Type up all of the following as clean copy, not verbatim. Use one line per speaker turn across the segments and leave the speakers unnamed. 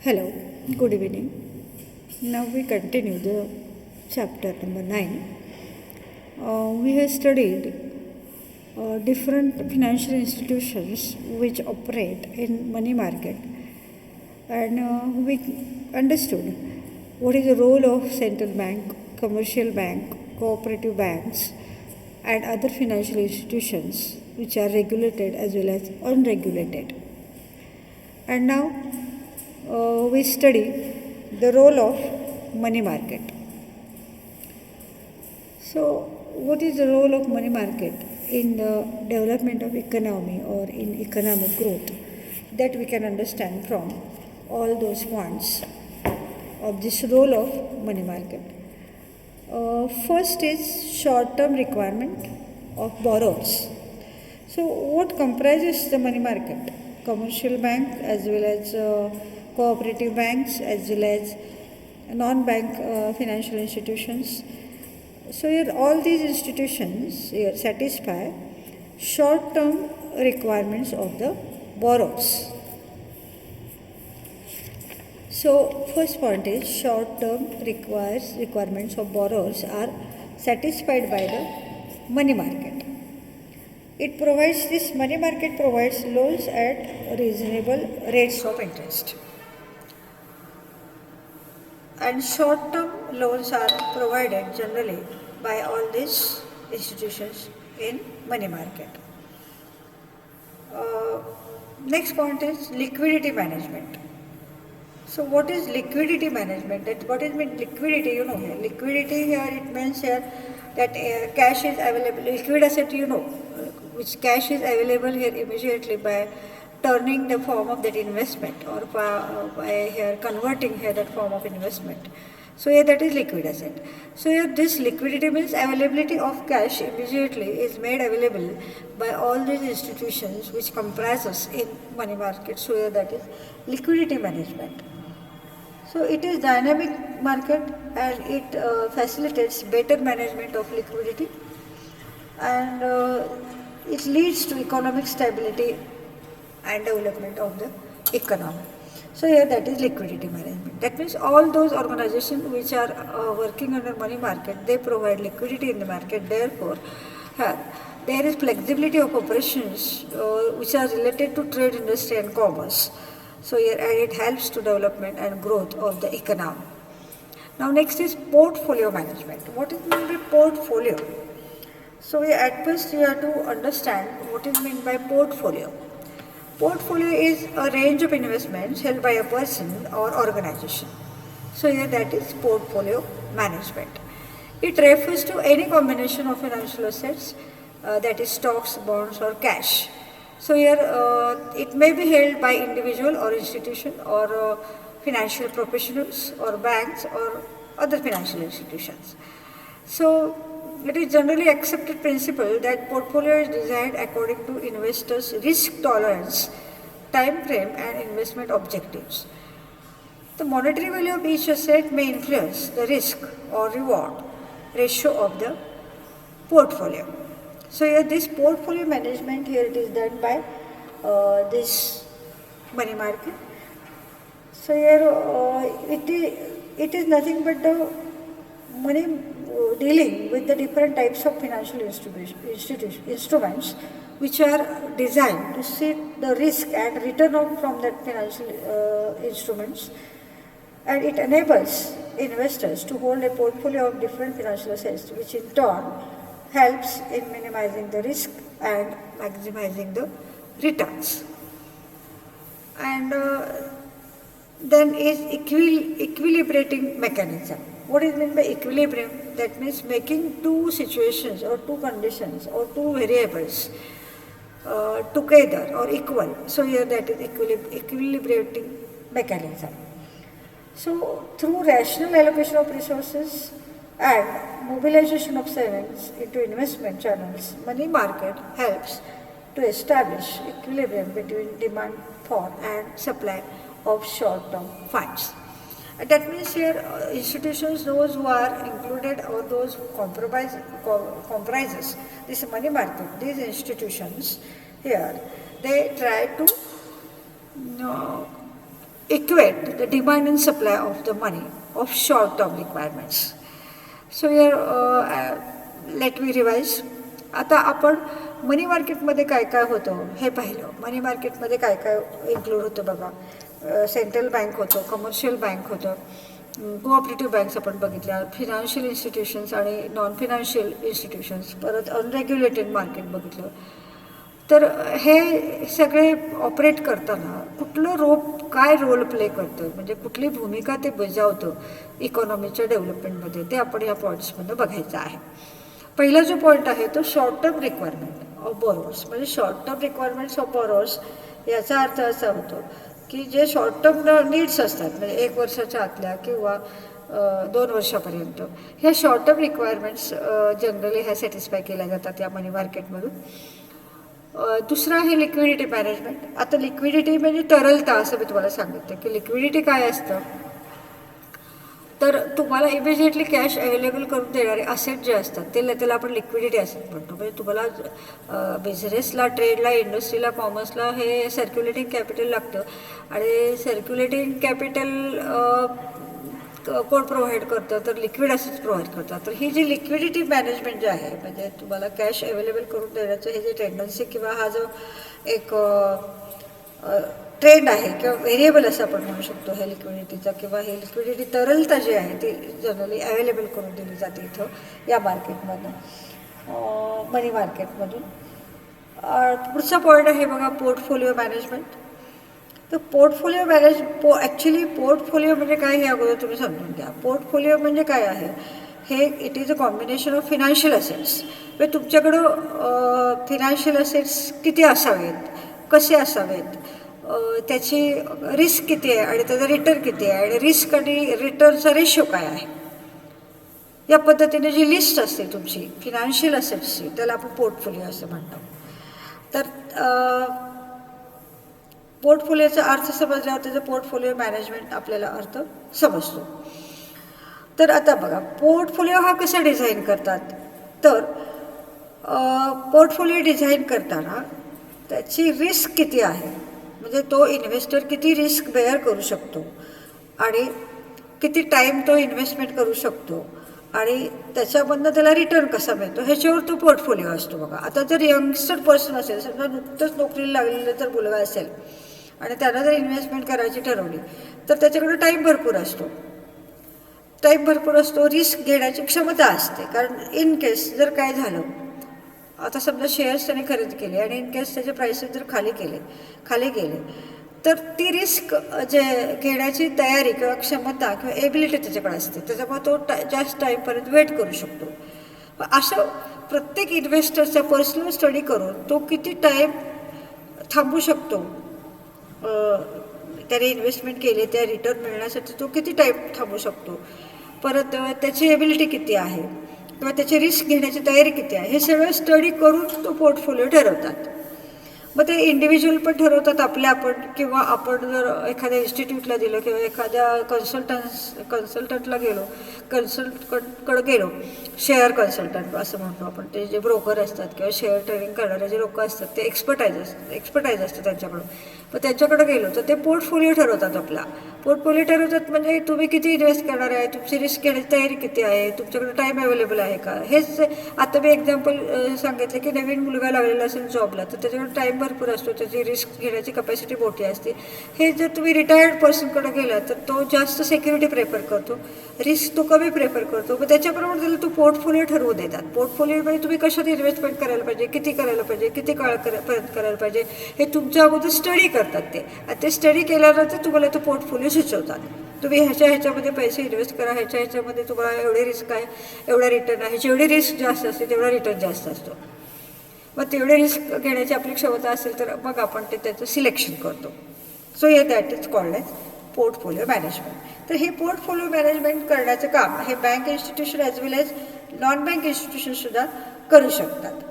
Hello, good evening. Now we continue the chapter number 9. We have studied different financial institutions which operate in money market, and we understood what is the role of central bank, commercial bank, cooperative banks and other financial institutions which are regulated as well as unregulated. And now we study the role of money market. So, what is the role of money market in the development of economy or in economic growth? That we can understand from all those points of this role of money market. First is short-term requirement of borrowers. So, what comprises the money market? Commercial bank as well as cooperative banks as well as non-bank financial institutions. So here all these institutions here satisfy short-term requirements of the borrowers. So first point is short-term requirements of borrowers are satisfied by the money market. This money market provides loans at reasonable rates of interest. And short-term loans are provided generally by all these institutions in money market. Next point is liquidity management. So what is liquidity management? What is mean liquidity? You know, liquidity here it means here that cash is available. Liquid asset, which cash is available here immediately by turning the form of that investment or by here converting here that form of investment. So here that is liquid asset. So here this liquidity means availability of cash immediately is made available by all these institutions which comprises in money market. So here that is liquidity management. So it is dynamic market and it facilitates better management of liquidity and it leads to economic stability and development of the economy. So here that is liquidity management. That means all those organizations which are working under money market, they provide liquidity in the market. Therefore, there is flexibility of operations which are related to trade, industry and commerce. So here and it helps to development and growth of the economy. Now next is portfolio management. What is meant by portfolio? So at first you have to understand what is meant by portfolio. Portfolio is a range of investments held by a person or organization. So here that is portfolio management. It refers to any combination of financial assets that is stocks, bonds or cash. So here it may be held by individual or institution or financial professionals or banks or other financial institutions. So it is generally accepted principle that portfolio is designed according to investors' risk tolerance, time frame and investment objectives. The monetary value of each asset may influence the risk or reward ratio of the portfolio. So here this portfolio management here it is done by this money market. So here it is nothing but the money dealing with the different types of financial instruments which are designed to set the risk and return out from that financial instruments, and it enables investors to hold a portfolio of different financial assets which in turn helps in minimizing the risk and maximizing the returns. And then is equilibrating mechanism. What is meant by equilibrium? That means making two situations or two conditions or two variables together or equal. So here that is equilibrating mechanism. So through rational allocation of resources and mobilization of savings into investment channels, money market helps to establish equilibrium between demand for and supply of short-term funds. That means here institutions, those who are included or those who comprises this money market, these institutions here, they try to equate the demand and supply of the money of short-term requirements. So here let me revise. आता आपण मनी मार्केटमध्ये काय काय होतं हे पाहिलं. मनी मार्केटमध्ये काय काय इन्क्लूड होतं बघा. सेंट्रल बँक होतं, कमर्शियल बँक होतं, कोऑपरेटिव्ह बँक्स आपण बघितल्या, फिनान्शियल इन्स्टिट्यूशन्स आणि नॉन फिनान्शियल इन्स्टिट्यूशन्स, परत अनरेग्युलेटेड मार्केट बघितलं. तर हे सगळे ऑपरेट करताना कुठलं काय रोल प्ले करतं, म्हणजे कुठली भूमिका ते बजावतं इकॉनॉमीच्या डेव्हलपमेंटमध्ये, ते आपण या पॉईंट्समधून बघायचं आहे. पहिला जो पॉईंट आहे तो शॉर्ट टर्म रिक्वायरमेंट ऑफ बॉरोअर्स. म्हणजे शॉर्ट टर्म रिक्वायरमेंट्स ऑफ बॉरोअर्स याचा अर्थ असा होतो की जे शॉर्ट टर्म नीड्स असतात, म्हणजे 1 वर्षाच्या आतल्या किंवा 2 वर्षापर्यंत, ह्या शॉर्ट टर्म रिक्वायरमेंट्स जनरली ह्या सॅटिस्फाय केल्या जातात या मनी मार्केटमधून. दुसरं आहे लिक्विडिटी मॅनेजमेंट. आता लिक्विडिटी म्हणजे तरलता, असं मी तुम्हाला सांगितलं की लिक्विडिटी काय असतं, तर तुम्हाला इमिजिएटली कॅश अवेलेबल करून देणारे असेट जे असतात त्याला आपण लिक्विडिटी असेट म्हणतो. म्हणजे तुम्हाला बिझनेसला, ट्रेडला, इंडस्ट्रीला, कॉमर्सला हे सर्क्युलेटिंग कॅपिटल लागतं, आणि सर्क्युलेटिंग कॅपिटल कोण प्रोव्हाइड करतं, तर लिक्विड असेट्स प्रोव्हाइड करतात. तर ही जी लिक्विडिटी मॅनेजमेंट जे आहे, म्हणजे तुम्हाला कॅश अवेलेबल करून देण्याचं हे जे टेंडन्सी किंवा हा जो एक ट्रेंड आहे किंवा व्हेरिएबल असं आपण म्हणू शकतो हे लिक्विडिटीचा, किंवा हे लिक्विडिटी तरलता जी आहे ती जनरली अवेलेबल करून दिली जाते इथं या मार्केटमधून, मनी मार्केटमधून. पुढचा पॉईंट आहे बघा पोर्टफोलिओ मॅनेजमेंट. तर पोर्टफोलिओ ॲक्च्युली पोर्टफोलिओ म्हणजे काय हे अगोदर तुम्ही समजून घ्या. पोर्टफोलिओ म्हणजे काय आहे, हे it is a combination of financial assets. म्हणजे तुमच्याकडं फिनान्शियल असेट्स किती असावेत, कसे असावेत, त्याची रिस्क किती आहे आणि त्याचा रिटर्न किती आहे, आणि रिस्क आणि रिटर्नचा रेशो काय आहे, या पद्धतीने जी लिस्ट असते तुमची फिनान्शियल असेट्सची त्याला आपण पोर्टफोलिओ असं म्हणतो. तर पोर्टफोलिओचा अर्थ समजल्यावर त्याचा पोर्टफोलिओ मॅनेजमेंट आपल्याला अर्थ समजतो. तर आता बघा पोर्टफोलिओ हा कसा डिझाईन करतात, तर पोर्टफोलिओ डिझाईन करताना त्याची रिस्क किती आहे, म्हणजे तो इन्व्हेस्टर किती रिस्क बेअर करू शकतो आणि किती टाईम तो इन्व्हेस्टमेंट करू शकतो आणि त्याच्यामधनं त्याला रिटर्न कसा मिळतो ह्याच्यावर तो पोर्टफोलिओ असतो बघा. आता जर यंगस्टर पर्सन असेल, समजा नुकतंच नोकरीला लागलेलं जर मुलगा असेल आणि त्याला जर इन्व्हेस्टमेंट करायची ठरवली तर त्याच्याकडे टाईम भरपूर असतो, रिस्क घेण्याची क्षमता असते. कारण इन केस जर काय झालं, आता समजा शेअर्स त्याने खरेदी केले आणि इन केस त्याचे प्राइसेस जर खाली गेले तर ती रिस्क जे घेण्याची तयारी किंवा क्षमता किंवा एबिलिटी त्याच्याकडे असते, त्याच्यामुळे तो जास्त टाईमपर्यंत वेट करू शकतो. असं प्रत्येक इन्व्हेस्टरचा पर्सनल स्टडी करून तो किती टाईम थांबू शकतो, त्याने इन्व्हेस्टमेंट केले त्या रिटर्न मिळण्यासाठी तो किती टाईम थांबू शकतो, परत त्याची एबिलिटी किती आहे किंवा त्याची रिस्क घेण्याची तयारी किती आहे, हे सगळं स्टडी करून तो पोर्टफोलिओ ठरवतात. मग ते इंडिव्हिज्युअल पण ठरवतात आपण, किंवा आपण जर एखाद्या इन्स्टिट्यूटला दिलं किंवा एखाद्या कन्सल्टंटला कन्सल्टंटकडे गेलो, शेअर कन्सल्टंट असं म्हणतो आपण, ते जे ब्रोकर असतात किंवा शेअर ट्रेडिंग करणारे जे लोक असतात ते एक्सपर्टाईज असतं त्यांच्याकडं. मग त्यांच्याकडे गेलो तर ते पोर्टफोलिओ ठरवतात आपला. पोर्टफोलिओ ठरवतात म्हणजे तुम्ही किती इन्व्हेस्ट करणार आहे, तुमची रिस्क घेण्याची तयारी किती आहे, तुमच्याकडे टाईम अवेलेबल आहे का. हेच आता मी एक्झाम्पल सांगितलं की नवीन मुलगा लागलेला असेल जॉबला तर त्याच्याकडे टाईम भरपूर असतो, त्याची रिस्क घेण्याची कपॅसिटी मोठी असते. हे जर तुम्ही रिटायर्ड पर्सनकडे गेला तर तो जास्त सिक्युरिटी प्रेफर करतो, रिस्क तो कमी प्रेफर करतो. मग त्याच्याप्रमाणे त्याला तो पोर्टफोलिओ ठरवू देतात. पोर्टफोलिओमध्ये तुम्ही कशात इन्व्हेस्टमेंट करायला पाहिजे, किती करायला पाहिजे, किती काळापर्यंत करायला पाहिजे, हे तुमच्या अगोदर स्टडी करतात ते स्टडी केल्यानंतर तुम्हाला तो पोर्टफोलिओ सुचवतात. तुम्ही ह्याच्यामध्ये पैसे इन्व्हेस्ट करा, ह्याच्यामध्ये तुम्हाला एवढी रिस्क आहे, एवढा रिटर्न आहे, जेवढी रिस्क जास्त असते तेवढा रिटर्न जास्त असतो. मग तेवढे रिस्क घेण्याची आपली क्षमता असेल तर मग आपण त्याचं सिलेक्शन करतो. So that is called as portfolio management. तर हे पोर्टफोलिओ मॅनेजमेंट करण्याचं काम हे bank institution as well as non bank इन्स्टिट्यूशनसुद्धा करू शकतात.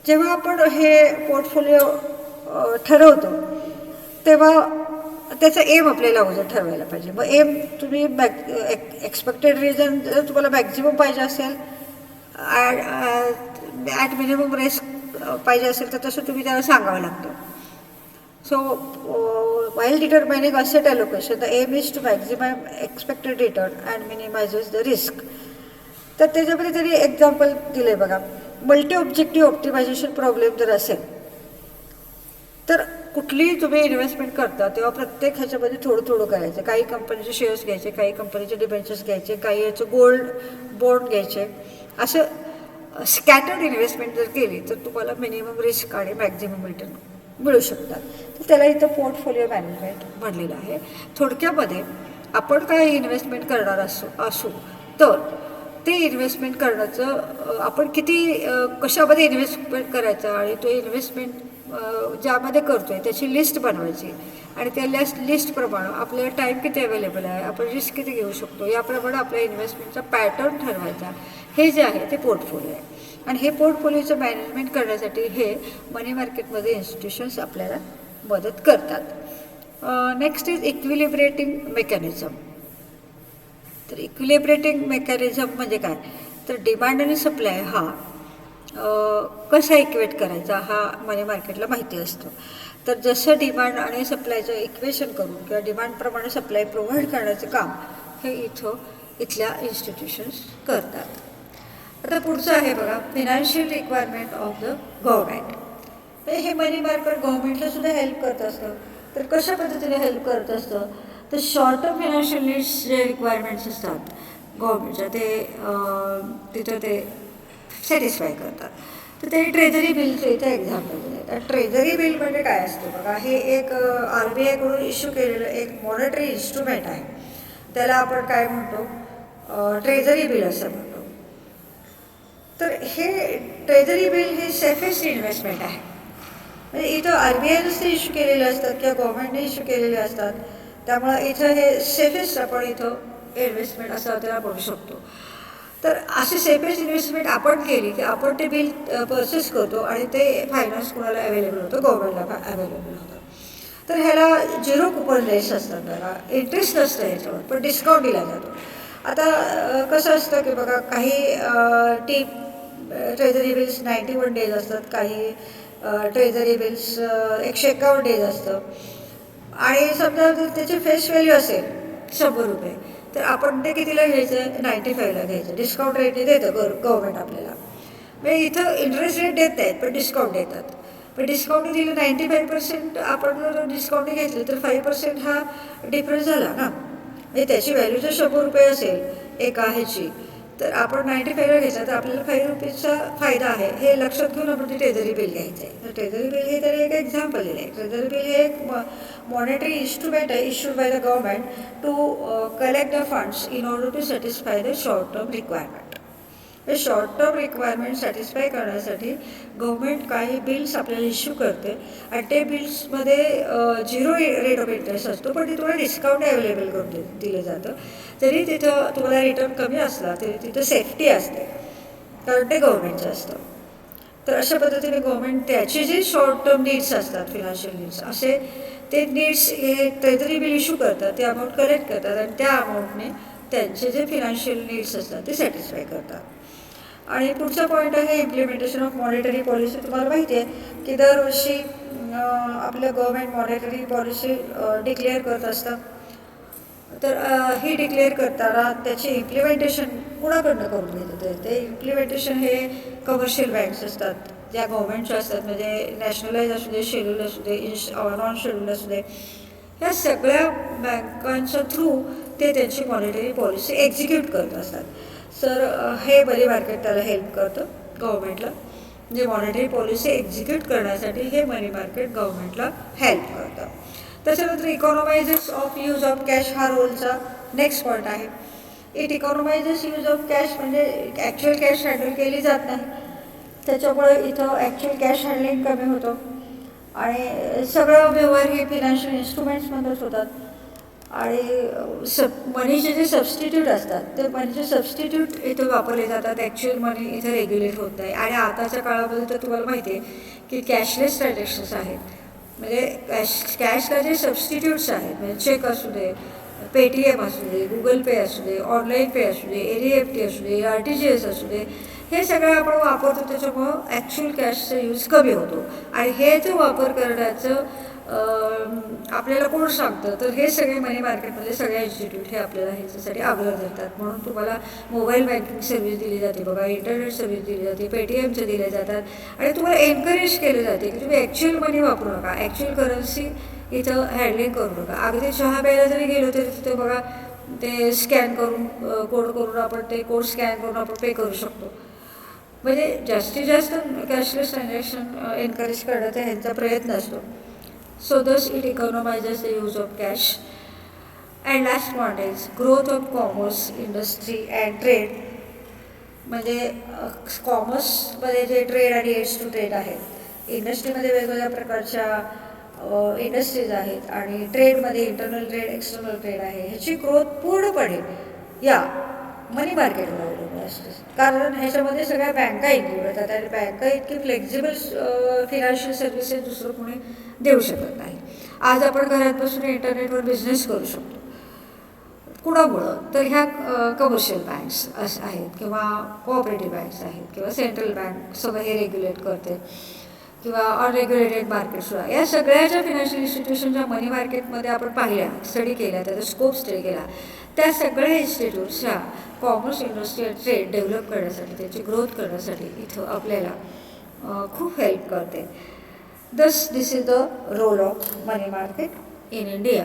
जेव्हा आपण हे पोर्टफोलिओ ठरवतो तेव्हा त्याचा एम आपल्याला अगोदर ठरवायला पाहिजे. मग एम तुम्ही एक्सपेक्टेड रिटर्न जर तुम्हाला मॅक्झिमम पाहिजे असेल, ॲट मिनिमम रिस्क पाहिजे असेल तर तसं तुम्ही त्याला सांगावं लागतं. So While determining asset allocation, the aim is to maximize expected return and minimizes the risk. तर त्याच्यामध्ये तरी एक्झाम्पल दिले बघा. मल्टी ऑब्जेक्टिव्ह ऑप्टिमायझेशन प्रॉब्लेम जर असेल तर कुठलीही तुम्ही इन्व्हेस्टमेंट करता तेव्हा प्रत्येक ह्याच्यामध्ये थोडं थोडं करायचं. काही कंपनीचे शेअर्स घ्यायचे, काही कंपनीचे डिबेंचर्स घ्यायचे, काही याचं गोल्ड बॉन्ड घ्यायचे. असं स्कॅटर्ड इन्व्हेस्टमेंट जर केली तर तुम्हाला मिनिमम रिस्क आणि मॅक्झिमम रिटर्न मिळू शकतात. तर त्याला इथं पोर्टफोलिओ मॅनेजमेंट म्हणलेलं आहे. थोडक्यामध्ये आपण काय इन्व्हेस्टमेंट करणार असू तर ते इन्व्हेस्टमेंट करण्याचं आपण किती कशामध्ये इन्व्हेस्टमेंट करायचं आणि तो इन्व्हेस्टमेंट ज्यामध्ये करतो आहे त्याची लिस्ट बनवायची आणि त्या लिस्टप्रमाणे आपल्याला टाईम किती अवेलेबल आहे, आपण रिस्क किती घेऊ शकतो, याप्रमाणे आपल्या इन्व्हेस्टमेंटचा पॅटर्न ठरवायचा. हे जे आहे ते पोर्टफोलिओ आहे. आणि हे पोर्टफोलिओचं मॅनेजमेंट करण्यासाठी हे मनी मार्केटमध्ये इन्स्टिट्यूशन्स आपल्याला मदत करतात. Next is equilibrating mechanism. तर इक्विलिब्रेटिंग मेकॅनिझम म्हणजे काय, तर डिमांड आणि सप्लाय हा कसा इक्वेट करायचा हा मनी मार्केटला माहिती असतो. तर जसं डिमांड आणि सप्लायचं इक्वेशन करून किंवा डिमांडप्रमाणे सप्लाय प्रोव्हाइड करण्याचं काम हे इथल्या इन्स्टिट्यूशन्स करतात. आता पुढचं आहे बघा, financial requirement of the government. हे मनी मार्केट गव्हर्मेंटला सुद्धा हेल्प करत असतं. तर कशा पद्धतीने हेल्प करत असतं, तर शॉर्ट टर्म फिनान्शियल नीड्स जे रिक्वायरमेंट्स असतात गव्हर्मेंटच्या तिथं ते सॅटिस्फाय करतात. तर ते ट्रेझरी बिलचं इथं एक्झाम्पल दिलं. तर ट्रेझरी बिल म्हणजे काय असतं बघा, हे एक RBIकडून इश्यू केलेलं एक मॉनिटरी इन्स्ट्रुमेंट आहे. त्याला आपण काय म्हणतो, ट्रेझरी बिल असं म्हणतो. तर हे ट्रेझरी बिल हे सेफेस्ट इन्व्हेस्टमेंट आहे. म्हणजे इथं RBIनेच ते इश्यू केलेले असतात किंवा गव्हर्मेंटने इश्यू केलेले असतात. त्यामुळं इथं हे सेफेस्ट आपण इथं इन्व्हेस्टमेंट असं त्याला म्हणू शकतो. तर असे सेफेस्ट इन्व्हेस्टमेंट आपण केली की आपण ते बिल परचेस करतो आणि ते फायनान्स कुणाला अवेलेबल होतं, गव्हर्मेंटला अवेलेबल होतं. तर ह्याला 0 कुपन रेट्स असतात बघा, इंटरेस्ट नसतं ह्याच्यावर, पण डिस्काउंट दिला जातो. आता कसं असतं की बघा, काही ट्रेझरी बिल्स 91 डेज असतात, काही ट्रेझरी बिल्स 151 डेज असतं. आणि समजा जर त्याची फेस व्हॅल्यू असेल 100 रुपये तर आपण ते कितीला घ्यायचं, 95ला घ्यायचं. डिस्काउंट रेटने देतं गव्हर्मेंट आपल्याला. म्हणजे इथं इंटरेस्ट रेट देत नाहीत पण डिस्काउंट देतात. पण डिस्काउंट दिलं 95%, आपण जर डिस्काउंट घेतलं तर 5% हा डिफरन्स झाला ना. म्हणजे त्याची व्हॅल्यू जर 100 रुपये असेल एका ह्याची, तर आपण 95ला घेतलं तर आपल्याला 5 रुपीजचा फायदा आहे. हे लक्षात घेऊन आपण ते ट्रेझरी बिल घ्यायचं आहे. तर ट्रेझरी बिल हे तरी एक एक्झाम्पल दिलं आहे. ट्रेझरी बिल हे एक मॉनिटरी इन्स्ट्रुमेंट आहे issued by the government to collect the funds in order to satisfy the short term requirement. हे शॉर्ट टर्म रिक्वायरमेंट सॅटिस्फाय करण्यासाठी गव्हर्मेंट काही बिल्स आपल्याला इश्यू करते आणि ते बिल्समध्ये 0 रेट ऑफ इंटरेस्ट असतो, पण ते तुम्हाला डिस्काउंट अवेलेबल करून दिलं जातं. जरी तिथं तुम्हाला रिटर्न कमी असला तरी तिथं सेफ्टी असते, कारण ते गव्हर्मेंटचं असतं. तर अशा पद्धतीने गव्हर्मेंट त्याचे जे शॉर्ट टर्म नीड्स असतात, फिनान्शियल नीड्स, असे ते नीड्स हे ट्रेझरी बिल इश्यू करतात, ते अमाऊंट कलेक्ट करतात आणि त्या अमाऊंटने त्यांचे जे फिनान्शियल नीड्स असतात ते सॅटिस्फाय करतात. आणि पुढचा पॉईंट आहे इम्प्लिमेंटेशन ऑफ मॉनिटरी पॉलिसी. तुम्हाला माहिती आहे की दरवर्षी आपलं गव्हर्मेंट मॉनिटरी पॉलिसी डिक्लेअर करत असतं. तर ही डिक्लेअर करताना त्याचे इम्प्लिमेंटेशन कुणाकडनं करून घेतात, ते इम्प्लिमेंटेशन हे कमर्शियल बँक्स असतात ज्या गव्हर्मेंटच्या असतात, म्हणजे नॅशनलाइज असू दे, शेड्यूल असू दे, नॉन शेड्यूल असू दे, ह्या सगळ्या बँकांच्या थ्रू ते त्यांची मॉनिटरी पॉलिसी एक्झिक्यूट करत असतात. सर हे मनी मार्केट त्याला हेल्प करतं गव्हर्मेंटला. म्हणजे मॉनिटरी पॉलिसी एक्झिक्यूट करण्यासाठी हे मनी मार्केट गव्हर्मेंटला हेल्प करतं. त्याच्यानंतर इकॉनॉमायझेस ऑफ यूज ऑफ कॅश हा रोलचा नेक्स्ट पॉईंट आहे. इट इकॉनॉमायझेस यूज ऑफ कॅश म्हणजे ॲक्च्युअल कॅश हँडल केली जात नाही, त्याच्यामुळे इथं ॲक्च्युअल कॅश हँडलिंग कमी होतं आणि सगळं व्यवहार हे फिनान्शियल इन्स्ट्रुमेंट्समध्येच होतात. आणि मनीचे जे सबस्टिट्यूट असतात ते मनीचे सबस्टिट्यूट इथं वापरले जातात. ॲक्च्युअल मनी इथं रेग्युलेट होत नाही. आणि आताच्या काळामध्ये तर तुम्हाला माहिती आहे की कॅशलेस ट्रान्झॅक्शन्स आहेत. म्हणजे कॅशला जे सबस्टिट्यूट्स आहेत, म्हणजे चेक असू दे, पेटीएम असू दे, गुगल पे असू दे, ऑनलाईन पे असू दे, NEFT असू दे, RTGS असू दे, हे सगळं आपण वापरतो. त्याच्यामुळं ॲक्च्युअल कॅशचा यूज कमी होतो आणि हे जो वापर करण्याचं आपल्याला कोण सांगतं, तर हे सगळे मनी मार्केटमधले सगळे इन्स्टिट्यूट हे आपल्याला ह्याच्यासाठी अग्र धरतात. म्हणून तुम्हाला मोबाईल बँकिंग सर्व्हिस दिली जाते बघा, इंटरनेट सर्व्हिस दिली जाते, पेटीएमचे दिले जातात आणि तुम्हाला एनकरेज केले जाते की तुम्ही ॲक्च्युअल मनी वापरू नका, ॲक्च्युअल करन्सी इथं हँडलिंग करू नका. अगदी चहा प्यायला जरी गेलो तरी तिथे बघा ते स्कॅन करून कोड करून आपण ते कोड स्कॅन करून आपण पे करू शकतो. म्हणजे जास्तीत जास्त कॅशलेस ट्रान्झॅक्शन एनकरेज करण्याचा ह्यांचा प्रयत्न असतो. So this it economizes the use of cash. And last point is growth of commerce industry and trade. म्हणजे कॉमर्समध्ये जे ट्रेड आणि एड्स टू ट्रेड आहेत, इंडस्ट्रीमध्ये वेगवेगळ्या प्रकारच्या इंडस्ट्रीज आहेत आणि ट्रेडमध्ये इंटरनल ट्रेड एक्सटर्नल ट्रेड आहे. ह्याची ग्रोथ पूर्णपणे या मनी मार्केटवर अवलंबून असते. कारण ह्याच्यामध्ये सगळ्या बँका इन्क्लूड होतात आणि बँका इतकी फ्लेक्झिबल फिनान्शियल सर्व्हिसेस दुसरं कोणी देऊ शकत नाही. आज आपण घरात बसून इंटरनेटवर बिझनेस करू शकतो. कुणामुळं? तर ह्या कमर्शियल बँक्स असं आहेत किंवा कोऑपरेटिव्ह बँक्स आहेत किंवा सेंट्रल बँक सगळं हे रेग्युलेट करते किंवा अनरेग्युलेटेड मार्केट्सला. या सगळ्याच्या फिनान्शियल इन्स्टिट्यूशनच्या मनी मार्केटमध्ये आपण पाहिल्या, स्टडी केला, त्याचा स्कोप स्टडी केला. त्या सगळ्या इन्स्टिट्यूट्सच्या commerce industry and trade develop करण्यासाठी, त्याची ग्रोथ करण्यासाठी इथं आपल्याला खूप हेल्प करते. This is the role of money market in India.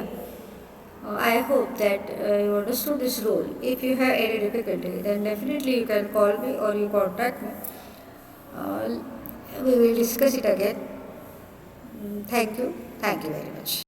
I hope that you understood this role. If you have any difficulty, then definitely you can call me or you contact me. We will discuss it again. Thank you very much.